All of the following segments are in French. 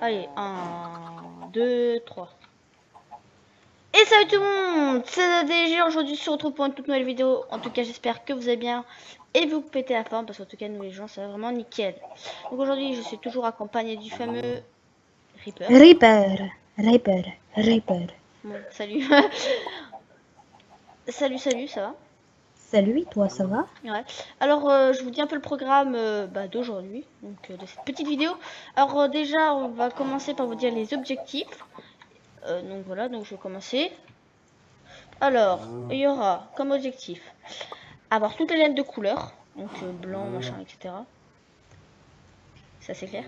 Allez, 1, 2, 3. Et salut tout le monde, c'est ADG. Aujourd'hui, on se retrouve pour une toute nouvelle vidéo. En tout cas, j'espère que vous allez bien et vous pétez la forme parce qu'en tout cas, nous les gens, ça va vraiment nickel. Donc aujourd'hui, je suis toujours accompagné du fameux Reaper. Reaper. Bon, salut. salut, ça va? Salut, toi, ça va? Ouais. Alors, je vous dis un peu le programme d'aujourd'hui, donc de cette petite vidéo. Alors déjà, on va commencer par vous dire les objectifs. Donc voilà, donc je vais commencer. Alors, il y aura comme objectif avoir toutes les laines de couleur, donc blanc, machin, etc. Ça c'est clair.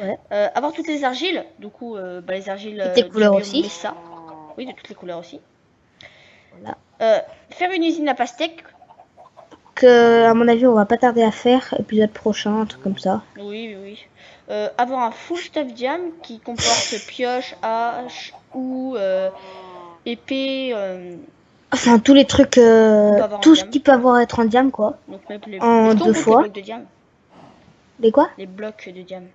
Ouais. Avoir toutes les argiles, du coup, les argiles Et tes du couleurs biome aussi. Mesa. Oui, de toutes les couleurs aussi. Voilà. Faire une usine à pastèque. Que, à mon avis, on va pas tarder à faire, épisode prochain, un truc comme ça. Oui. Avoir un full stuff diam qui comporte pioche, hache ou épée. Enfin, tous les trucs, tout ce qui peut être en diam, quoi. Donc même En est-ce qu'on 2 compte les fois. blocs de diam? Les quoi? Les blocs de diam.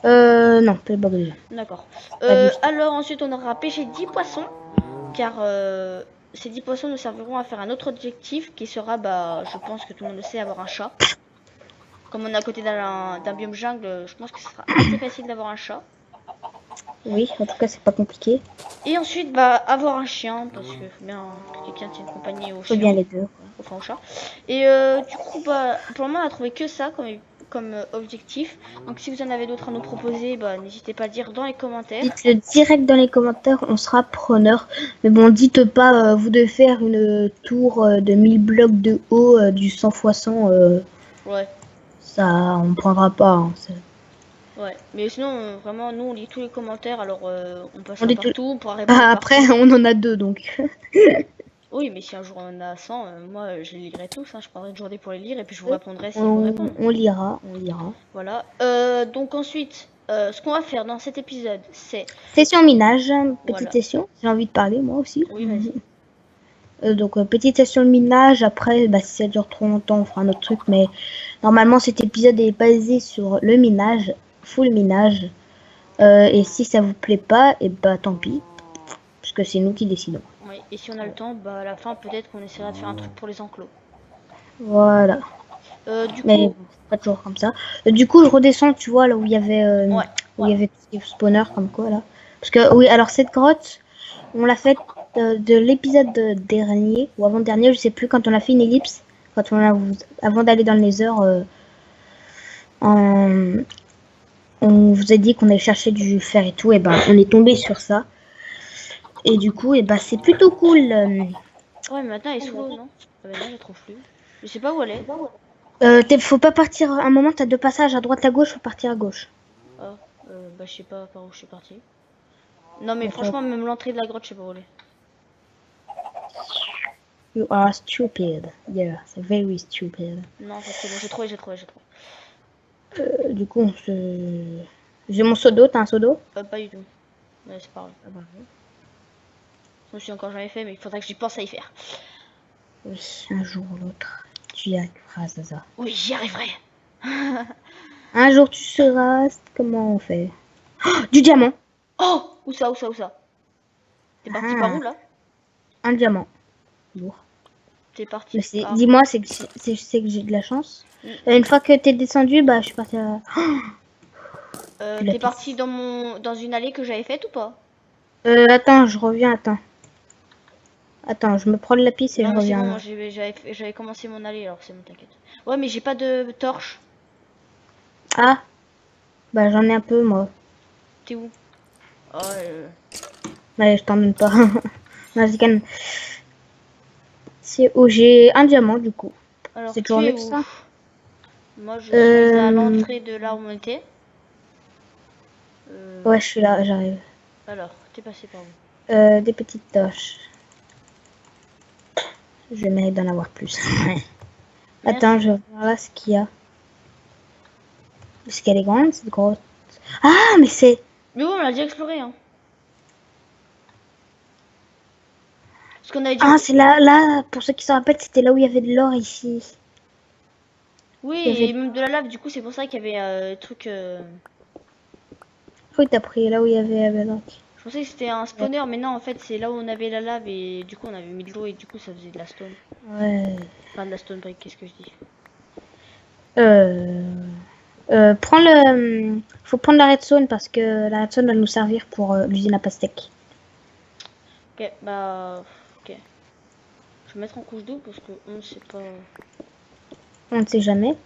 Non, pas les blocs de diam. D'accord. Pas du tout. Alors ensuite on aura pêché 10 poissons. Car ces 10 poissons nous serviront à faire un autre objectif qui sera, je pense que tout le monde le sait, avoir un chat. Comme on est à côté d'un biome jungle, je pense que ce sera assez facile d'avoir un chat. Oui, en tout cas, c'est pas compliqué. Et ensuite, avoir un chien, parce qu'il faut bien que quelqu'un tienne compagnie au Faut chien. bien les deux. Enfin au chat. Et du coup, pour le moment, on a trouvé que ça comme objectif. Donc si vous en avez d'autres à nous proposer, n'hésitez pas à dire dans les commentaires. Dites-le direct dans les commentaires, on sera preneur. Mais bon, dites pas, vous devez faire une tour de 1000 blocs de haut, du 100 x 100. Ouais. Ça, on prendra pas. Hein, Ouais, mais sinon, vraiment, nous, on lit tous les commentaires, alors on passe on dit partout, on pourra répondre après, partout. on en a deux, donc. Oui, mais si un jour on en a 100, moi, je les lirai tous, hein, je prendrai une journée pour les lire, et puis je vous répondrai s'il faut répondre. On lira. Voilà. Donc ensuite, ce qu'on va faire dans cet épisode, c'est... Session minage, petite Voilà. session. J'ai envie de parler, moi aussi. Oui, vas-y. Donc, petite session de minage. Après, si ça dure trop longtemps, on fera un autre truc. Mais normalement, cet épisode est basé sur le minage, full minage. Et si ça vous plaît pas, et tant pis. Parce que c'est nous qui décidons. Oui, et si on a le temps, à la fin, peut-être qu'on essaiera de faire un truc pour les enclos. Voilà. Mais c'est pas toujours comme ça. Du coup, je redescends, tu vois, là où il y avait, où il y avait tout ce spawner comme quoi, là. Parce que, oui, alors cette grotte, on l'a faite de l'épisode dernier, ou avant-dernier, je sais plus, quand on a fait une ellipse. Avant d'aller dans le Nether, on vous a dit qu'on allait chercher du fer et tout, et on est tombé sur ça. Et du coup, c'est plutôt cool. Ouais, mais maintenant elle est sous l'eau, non? Maintenant je la trouve plus. Je sais pas où elle est. Faut pas partir. À un moment, t'as deux passages à droite à gauche, faut partir à gauche. Oh, je sais pas par où je suis parti. Non, mais franchement, même l'entrée de la grotte, je sais pas où elle est. You are stupid. Yeah, c'est very stupid. Non, c'est bon, j'ai trouvé. Du coup, j'ai mon seau d'eau, t'as un seau d'eau? Pas du tout. Mais c'est pas grave. Je me suis encore jamais fait, mais il faudrait que j'y pense à y faire. Oui, un jour ou l'autre, tu y arriveras, ça. Oui, j'y arriverai. Un jour tu seras. Comment on fait? Oh, du diamant. Oh, où ça? T'es parti par où là? Un diamant. Lourd. T'es parti. Dis-moi, c'est que j'ai de la chance. Une fois que t'es descendu, je suis parti à... T'es parti dans une allée que j'avais faite ou pas? Attends, je reviens, Attends, je me prends le lapis et je reviens. Non, j'avais commencé mon allée, alors c'est bon, t'inquiète. Ouais, mais j'ai pas de torche. Ah, j'en ai un peu, moi. T'es où? Oh, je t'en donne pas. J'ai un diamant, du coup. Alors, c'est toujours mieux que ça. Moi, je suis à l'entrée de là où on était. Ouais, je suis là, j'arrive. Alors, t'es passé par où? Des petites torches. Je mérite d'en avoir plus. Attends, je vais voir là ce qu'il y a. Est-ce qu'elle est grande, cette grotte? Ah, mais c'est... Mais bon, on l'a déjà exploré, hein. Parce qu'on avait Ah, c'est là, pour ceux qui se rappellent, c'était là où il y avait de l'or ici. Oui, et même de la lave, du coup, c'est pour ça qu'il y avait truc... Oui, t'as pris là où il y avait la bloc. Je pensais que c'était un spawner, mais non, en fait, c'est là où on avait la lave et du coup, on avait mis de l'eau et du coup, ça faisait de la stone. Ouais. Enfin, de la stone brick, qu'est-ce que je dis? Prends le. Faut prendre la redstone parce que la redstone va nous servir pour l'usine à pastèque. Ok, bah. Ok. Je vais mettre en couche d'eau parce que on sait pas. On ne sait jamais.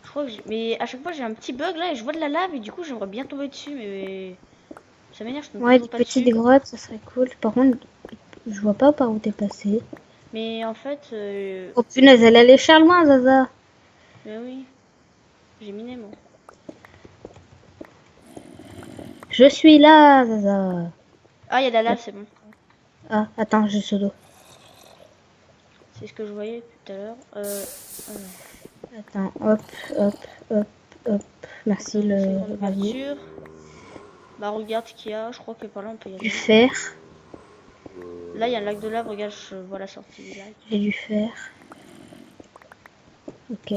Je crois que mais à chaque fois, j'ai un petit bug là et je vois de la lave et du coup, j'aimerais bien tomber dessus, mais. Ça m'énerve, je tombe Ouais, des toujours pas petites dessus. grottes, ça serait cool. Par contre, je vois pas par où t'es passé. Mais en fait. Oh punaise, elle allait cher loin, Zaza. Mais oui. J'ai miné, moi. Je suis là, Zaza. Ah, il y a de la lave, c'est bon. Ah, attends, j'ai ce dos. C'est ce que je voyais tout à l'heure. Attends, hop, hop, hop, hop. Merci C'est une le grande gravier. ouverture. Bah, regarde ce qu'il y a. Je crois que par là, on peut y Du aller. fer. Là, il y a un lac de lave. Regarde, je vois la sortie du lac. J'ai du fer. Ok.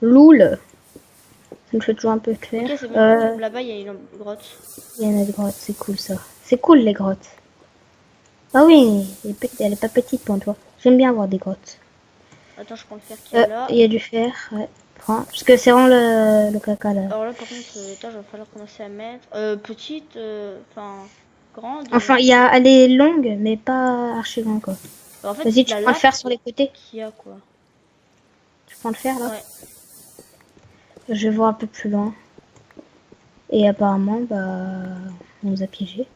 Loul. Ça me fait toujours un peu de fer. Ok, c'est bon. Là-bas, il y a une grotte. Il y en a des grottes, c'est cool ça. C'est cool les grottes. Ah oui, elle est pas petite pour toi. J'aime bien avoir des grottes. Attends, je prends le fer qu'il y a là. Il y a du fer, ouais. Prends. Parce que c'est vraiment le caca là. Alors là, par contre, l'étage, il va falloir commencer à mettre. Petite, enfin, grande. Enfin, elle est longue, mais pas archi grande quoi. En fait, Vas-y, tu la prends le lave fer sur les côtés. qu'il y a, quoi. Tu prends le fer là. Ouais. Je vais voir un peu plus loin. Et apparemment, bah, on nous a piégés.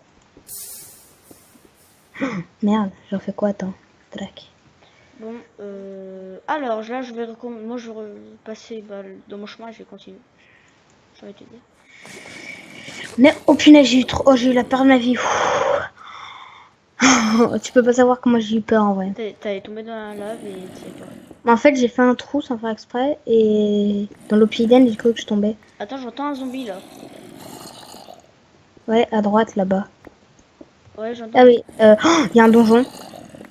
Merde, j'en fais quoi, attends. Trac. Bon, alors là, moi, je vais repasser dans mon chemin et je vais continuer. Ça va te dire. Mais oh punaise, j'ai eu la peur de ma vie. Tu peux pas savoir comment j'ai eu peur en vrai. T'es tombé dans la lave et t'es peur. Mais en fait, j'ai fait un trou sans faire exprès et dans l'obsidienne, j'ai cru que je tombais. Attends, j'entends un zombie là. Ouais, à droite là-bas. Ouais, j'entends. Ah oui, il y a un donjon.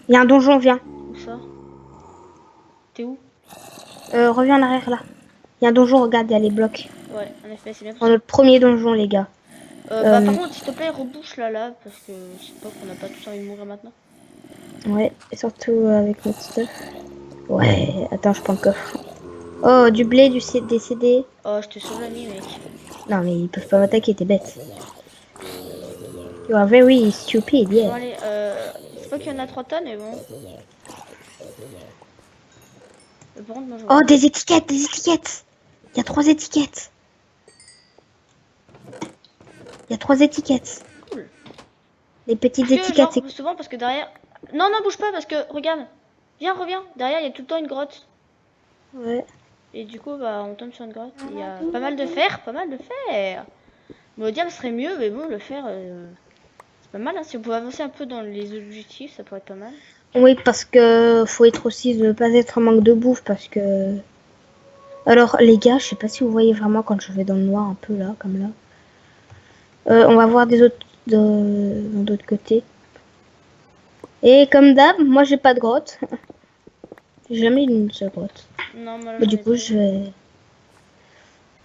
Il y a un donjon, viens. Où ça? T'es où? Reviens en arrière là. Il y a un donjon, regarde, il y a les blocs. Ouais, en effet, c'est bien Dans possible. notre premier donjon, les gars. Bah, par contre, s'il te plaît, rebouche la lave parce que je sais pas qu'on n'a pas tous envie de mourir maintenant. Ouais, et surtout avec notre stuff. Ouais, attends, je prends le coffre. Oh, du blé, des CD. Oh, je te sauve la nuit, mec. Non, mais ils peuvent pas m'attaquer, t'es bête. You are very stupid, Bon, yeah. allez, c'est pas qu'il y en a 3 tonnes, mais bon. Par contre, moi, je Oh, des étiquettes, des étiquettes. Il y a 3 étiquettes. Il y a 3 étiquettes. Cool. Les petites Parce que, étiquettes, genre, souvent, parce que derrière. Non, non, bouge pas, parce que, regarde. Viens, reviens. Derrière, il y a tout le temps une grotte. Ouais. Et du coup, bah, on tombe sur une grotte. Il y a pas mal de fer, pas mal de fer. Bon, le diable serait mieux, mais bon, le fer, c'est pas mal. Hein. Si on pouvait avancer un peu dans les objectifs, ça pourrait être pas mal. Oui, parce que faut être aussi de pas être en manque de bouffe, parce que. Alors, les gars, je sais pas si vous voyez vraiment quand je vais dans le noir un peu là, comme là. On va voir des autres d'autre côté. Et comme d'hab, moi j'ai pas de grotte. J'ai jamais eu une seule grotte. Non, moi, là, Mais j'en du ai coup, pas. je vais.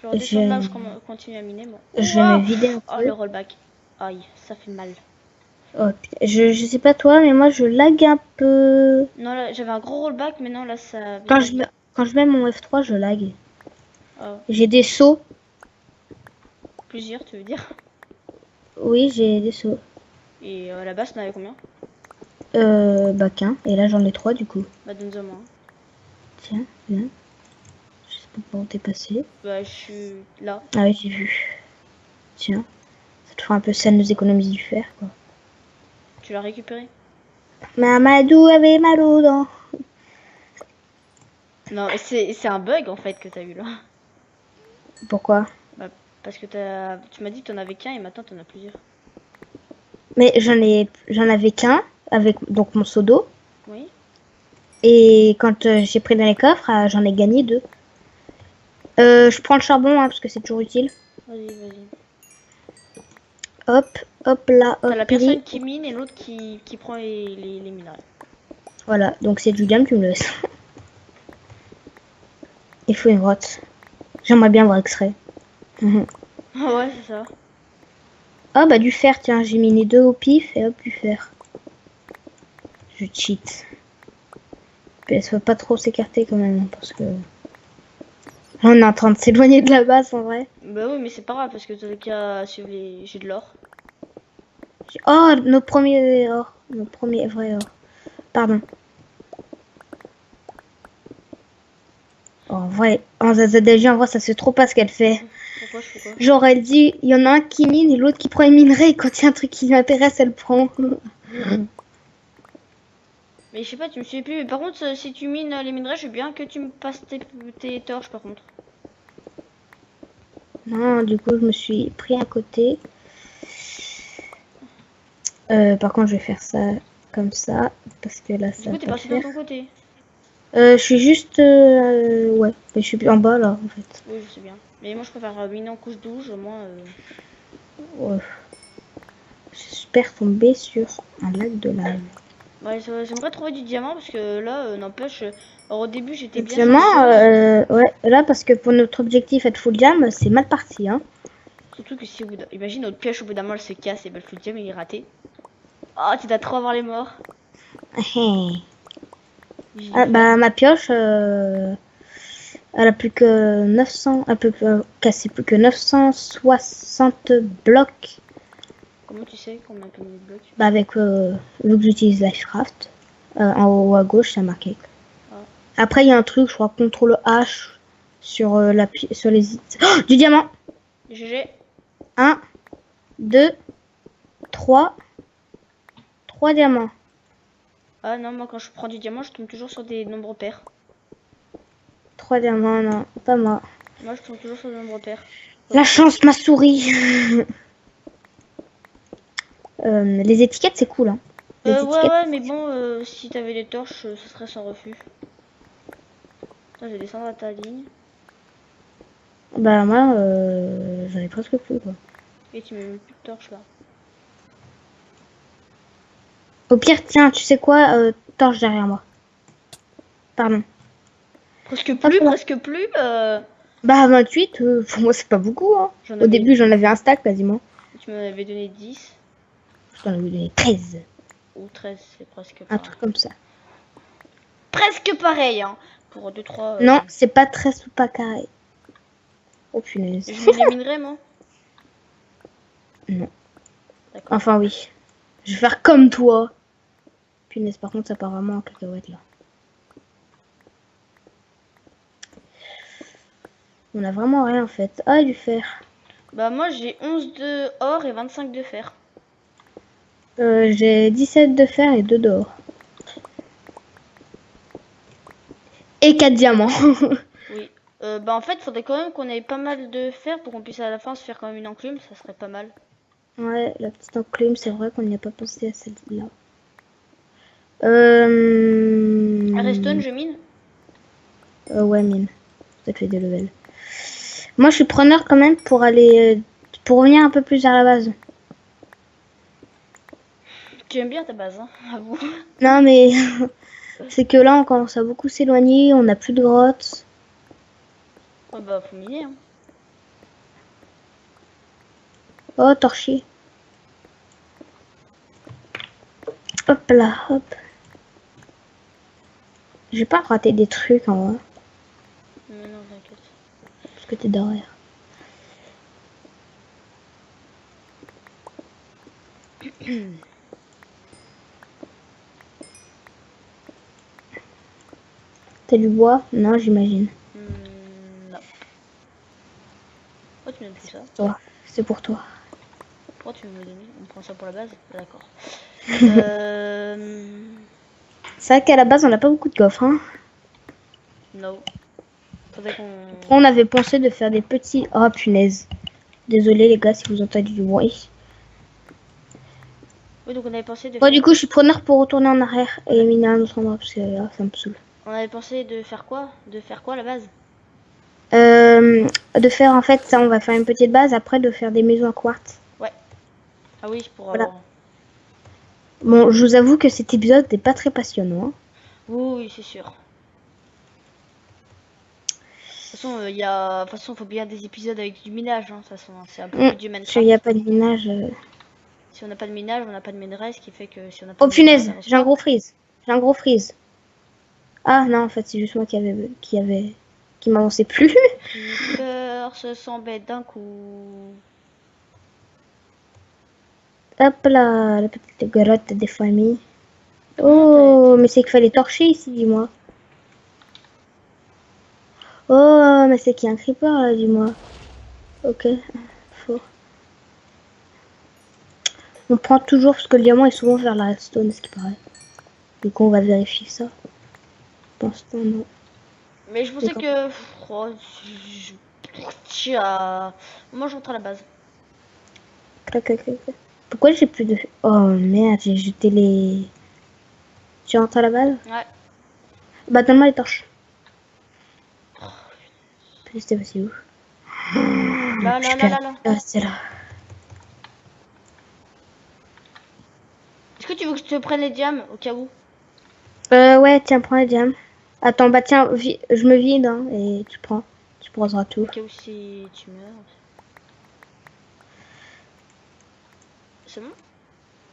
Je redescends là où je continue à miner, moi. Je vais me vider un Oh, peu. le rollback. Aïe, ça fait mal. Oh, je sais pas toi, mais moi je lag un peu. Non, là, j'avais un gros rollback, mais non, là, ça... Quand je mets mon F3, je lag. Oh, J'ai des sauts. plusieurs, tu veux dire. Oui, j'ai des sauts. Et à la base, on avait combien? Bah qu'un. Et là j'en ai 3 du coup. Bah, donne-en moi. Tiens, viens. Je sais pas par où t'es passé. Bah, je suis là. Ah oui, j'ai vu. Tiens. Ça te fera un peu, ça nous économise du fer quoi. Tu l'as récupéré? Mamadou avait mal aux dents. Non, c'est un bug en fait que t'as eu là. Pourquoi? Bah, parce que tu m'as dit que t'en avais qu'un et maintenant t'en as plusieurs. Mais j'en avais qu'un avec donc mon seau d'eau. Oui. Et quand j'ai pris dans les coffres, j'en ai gagné 2. Je prends le charbon hein, parce que c'est toujours utile. Vas-y, vas-y. Hop, hop là, hop. T'as la personne qui mine et l'autre qui prend les minerais. Voilà, donc c'est Julien qui me le laisse. Il faut une grotte. J'aimerais bien voir extrait. Ouais, c'est ça. Ah bah du fer, tiens, j'ai mis les deux au pif et hop, du fer. Je cheat. Puis elle ne pas trop s'écarter quand même, parce que... On est en train de s'éloigner de la base en vrai. Bah oui, mais c'est pas grave parce que dans le cas, suivre les... j'ai de l'or. Oh, nos premiers or. Nos premiers vrais or. Pardon. Oh, en vrai, en ZZDG, en vrai, ça se trouve pas ce qu'elle fait. Pourquoi je fais quoi? Genre, elle dit, il y en a un qui mine et l'autre qui prend les minerais. Et quand il y a un truc qui l'intéresse, elle prend. Mais je sais pas, tu me suis plus. Mais par contre, si tu mines les minerais, je veux bien que tu me passes tes torches par contre. Non, du coup, je me suis pris à côté. Par contre, je vais faire ça comme ça. Parce que là, Du ça coup, va t'es pas le parti dans faire. ton côté. Je suis juste... ouais, mais je suis en bas là, en fait. Oui, je sais bien. Mais moi, je préfère miner en couche 12, au moins. Ouais. J'espère tomber sur un lac de lave. Ouais, j'aimerais trouver du diamant parce que là, n'empêche. Alors, au début, j'étais bien sur les Justement, choses. ouais, là, parce que pour notre objectif être full jam, c'est mal parti, hein. Surtout que si au bout imagine notre pioche au bout d'un moment elle se casse et bah, le full jam il est raté. Oh, tu dois trop avoir les morts. Ah, bah, ma pioche, elle a plus que 900, elle peut casser plus que 960 blocs. Comment tu sais combien tu mis de blocs? Bah, avec, vu que j'utilise Lifecraft, en haut à gauche, ça marqué. Ah. Après, il y a un truc, je crois, CTRL H sur, sur les... Oh, du diamant! GG. 1, 2, 3. 3 diamants. Ah non, moi quand je prends du diamant, je tombe toujours sur des nombres pairs. 3 diamants, non, pas moi. Moi je tombe toujours sur des nombres pairs. La chance m'a souri. Les étiquettes, c'est cool, hein. Les étiquettes. Ouais, mais bon, si t'avais des torches, ce serait sans refus. Attends, je vais descendre à ta ligne. Bah, moi, j'en ai presque plus, quoi. Et tu mets même plus de torches là. Au pire, tiens, tu sais quoi, torche derrière moi. Pardon. Presque plus, presque plus. Bah, 28, pour moi, c'est pas beaucoup, hein. Au début, j'en avais un stack quasiment. Tu m'en avais donné 10. Je t'en avais donné 13. Ou 13, c'est presque pareil. Un truc comme ça. Presque pareil, hein. Pour 2-3. Non, c'est pas 13 ou pas carré. Oh punaise. Je mets les minerais, moi. Non. Enfin, oui. Je vais faire comme toi. Punaise, par contre, ça part vraiment en cacahuète là. On a vraiment rien en fait. Ah, du fer. Bah, moi j'ai 11 de or et 25 de fer. J'ai 17 de fer et 2 d'or. Et 4 diamants. Oui. Bah, en fait, faudrait quand même qu'on ait pas mal de fer pour qu'on puisse à la fin se faire quand même une enclume. Ça serait pas mal. Ouais, la petite enclume, c'est vrai qu'on n'y a pas pensé à celle-là. Redstone, je mine. Ouais, mine. Ça fait des levels. Moi, je suis preneur quand même pour aller... pour revenir un peu plus vers la base. Tu aimes bien ta base, hein, avoue. Non, mais... c'est que là, on commence à beaucoup s'éloigner. On n'a plus de grottes. Ouais, bah, faut miner, hein. Oh, torché. Hop là, hop. J'ai pas raté des trucs en vrai. Mais non, t'inquiète. Parce que t'es derrière. T'as du bois? Non, j'imagine. Non. Pourquoi tu me donnes plus ça? Toi. C'est pour toi. Pourquoi tu veux me donner? On prend ça pour la base? D'accord. C'est vrai qu'à la base, on n'a pas beaucoup de coffres, hein. No. Faudrait qu'on... On avait pensé de faire des petits... Oh, punaise. Désolé, les gars, si vous entendez du bruit. Oui, donc on avait pensé de Bon, du coup, je suis preneur pour retourner en arrière et miner un autre endroit, parce que là, ça me saoule. On avait pensé de faire quoi? De faire quoi à la base? De faire, en fait, ça, on va faire une petite base, après de faire des maisons en quartz. Ouais. Ah oui, pour Voilà. avoir... Bon, je vous avoue que cet épisode n'est pas très passionnant. Hein. Oui, c'est sûr. De toute façon, de toute façon, faut bien des épisodes avec du minage. Hein, de toute façon, hein, c'est un peu plus du Il Minecraft. n'y a pas de minage. Si on n'a pas de minage, on n'a pas de minerai, ce qui fait que si on n'a pas Oh de minerai, punaise, on avance j'ai un pas. gros freeze. J'ai un gros freeze. Ah non, en fait, c'est juste moi qui m'avançait plus. Creeper se sent bête d'un coup. Hop là, la petite grotte des familles. Comment t'as Oh, été... mais c'est qu'il fallait torcher ici, dis-moi. Oh, mais c'est qu'il y a un creeper là, dis-moi. Ok, faux. On prend toujours parce que le diamant est souvent vers la redstone, ce qui paraît. Du coup, on va vérifier ça. Pour l'instant, non. Mais je pensais que... Oh, Tiens. Moi, je rentre à la base. Clac, clac, clac, clac. Pourquoi j'ai plus de... Oh merde, j'ai jeté les... Tu rentres à la balle? Ouais. Bah, donne-moi les torches. C'était passé où? Là, là, là, là, là. Ah, c'est là. Est-ce que tu veux que je te prenne les diams au cas où? Ouais, tiens, prends les diams. Attends, bah tiens, je me vide, hein, et tu prends. Tu prendras tout. Au cas où si tu meurs. C'est bon?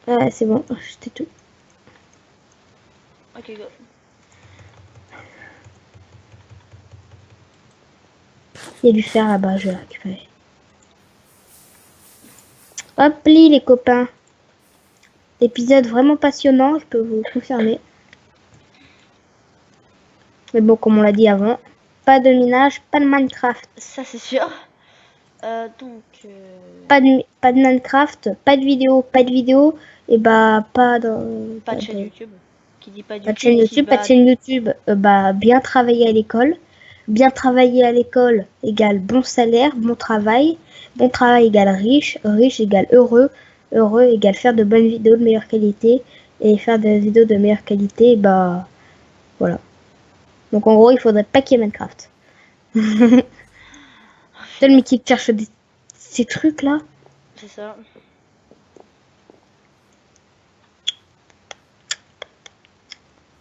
Ouais, c'est bon, j'étais tout. Ok, go. Il y a du fer là-bas, je vais le récupérer. Hop, les copains. Épisode vraiment passionnant, je peux vous le confirmer. Mais bon, comme on l'a dit avant, pas de minage, pas de Minecraft. Ça, c'est sûr. Donc... Pas de Minecraft, pas de vidéo, et bah pas de... Pas de chaîne YouTube. Qui dit pas de Pas de YouTube, chaîne YouTube, pas de chaîne YouTube, bah bien travailler à l'école. Bien travailler à l'école égale bon salaire, bon travail égale riche, riche égale heureux, heureux égale faire de bonnes vidéos de meilleure qualité, et faire des vidéos de meilleure qualité, bah voilà. Donc en gros, il faudrait pas qu'il y ait Minecraft. Toi, le Mickey cherche ces trucs là. C'est ça.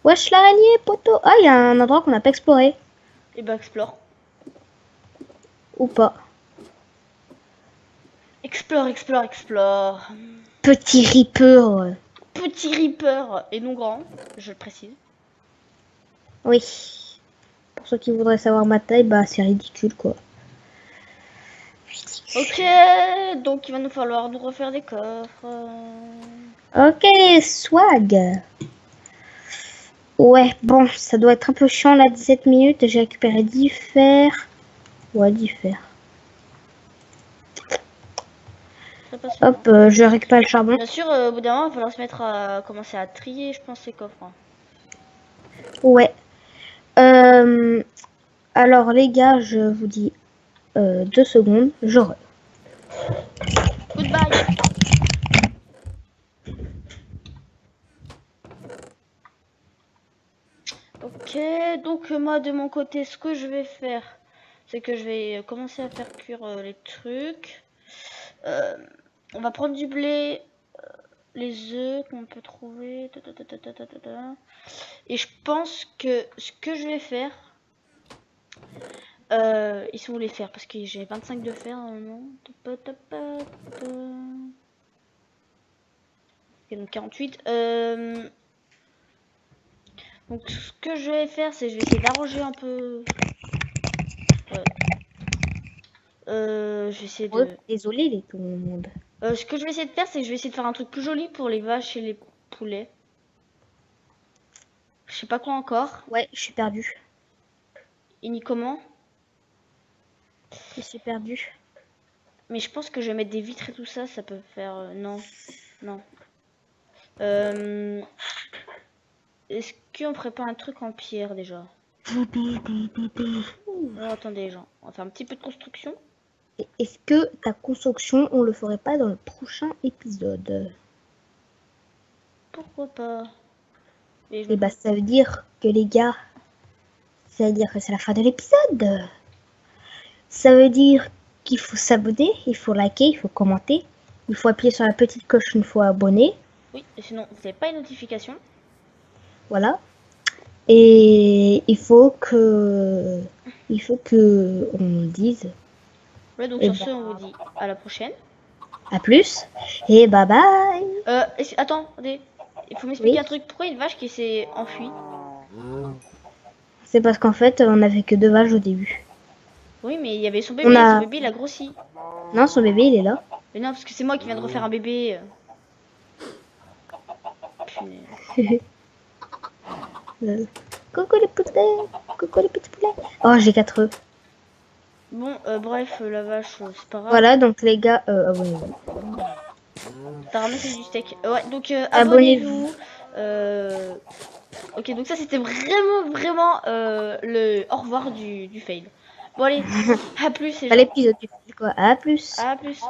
Wesh l'araignée, poteau. Ah, il y a un endroit qu'on n'a pas exploré. Et bah, explore. Ou pas. Explore, explore, explore. Petit Reaper. Petit Reaper et non grand, je le précise. Oui. Pour ceux qui voudraient savoir ma taille, bah c'est ridicule quoi. Ok, donc il va nous falloir nous refaire des coffres. Ok, swag. Ouais, bon, ça doit être un peu chiant là, 17 minutes. J'ai récupéré 10 fers. Ouais, 10 fers. Hop, je récupère le charbon. Bien sûr, au bout d'un moment, il va falloir se mettre à commencer à trier, je pense, ces coffres. Hein. Ouais. Alors les gars, je vous dis 2 secondes. Je re. Goodbye. Ok, donc moi de mon côté, ce que je vais faire, c'est que je vais commencer à faire cuire les trucs. On va prendre du blé, les œufs qu'on peut trouver. Et je pense que ce que je vais faire, ils sont où les fers? Parce que j'ai 25 de fer normalement. Ok, donc 48. Donc ce que je vais faire, c'est je vais essayer d'arranger un peu. Ouais. Je vais essayer de. Ouais, désolé les tout le monde. Ce que je vais essayer de faire, c'est que je vais essayer de faire un truc plus joli pour les vaches et les poulets. Je sais pas quoi encore. Ouais, je suis perdu. Et ni comment. Je suis perdu. Mais je pense que je vais mettre des vitres et tout ça, ça peut faire... non. Non. Est-ce qu'on ferait pas un truc en pierre déjà? Alors, attendez les gens, on va faire un petit peu de construction. Est-ce que ta construction, on le ferait pas dans le prochain épisode? Pourquoi pas? Et bah ça veut dire que les gars, ça veut dire que c'est la fin de l'épisode. Ça veut dire qu'il faut s'abonner, il faut liker, il faut commenter, il faut appuyer sur la petite cloche une fois abonné. Oui, et sinon vous n'avez pas une notification. Voilà. Et il faut que on dise Ouais, donc Et sur ce, on vous dit à la prochaine. à plus et bye bye. Attendez, il faut m'expliquer Oui. un truc. Pourquoi une vache qui s'est enfuie? C'est parce qu'en fait, on avait que 2 vaches au début. Oui, mais il y avait son On bébé. a- Son bébé, il a grossi. Non, son bébé, il est là. Mais non, parce que c'est moi qui viens de refaire un bébé. Punaise. Coucou les poulets, coucou les petits poulets. Oh, j'ai 4 œufs. Bon, bref, la vache, c'est pas grave. Voilà, donc les gars, abonnez-vous. T'as ramassé du steak. Ouais, donc Abonnez-vous. abonnez-vous. Ok, donc ça c'était vraiment le au revoir du fail. Bon allez, à plus les Pas gens. l'épisode du quoi. À plus. À plus.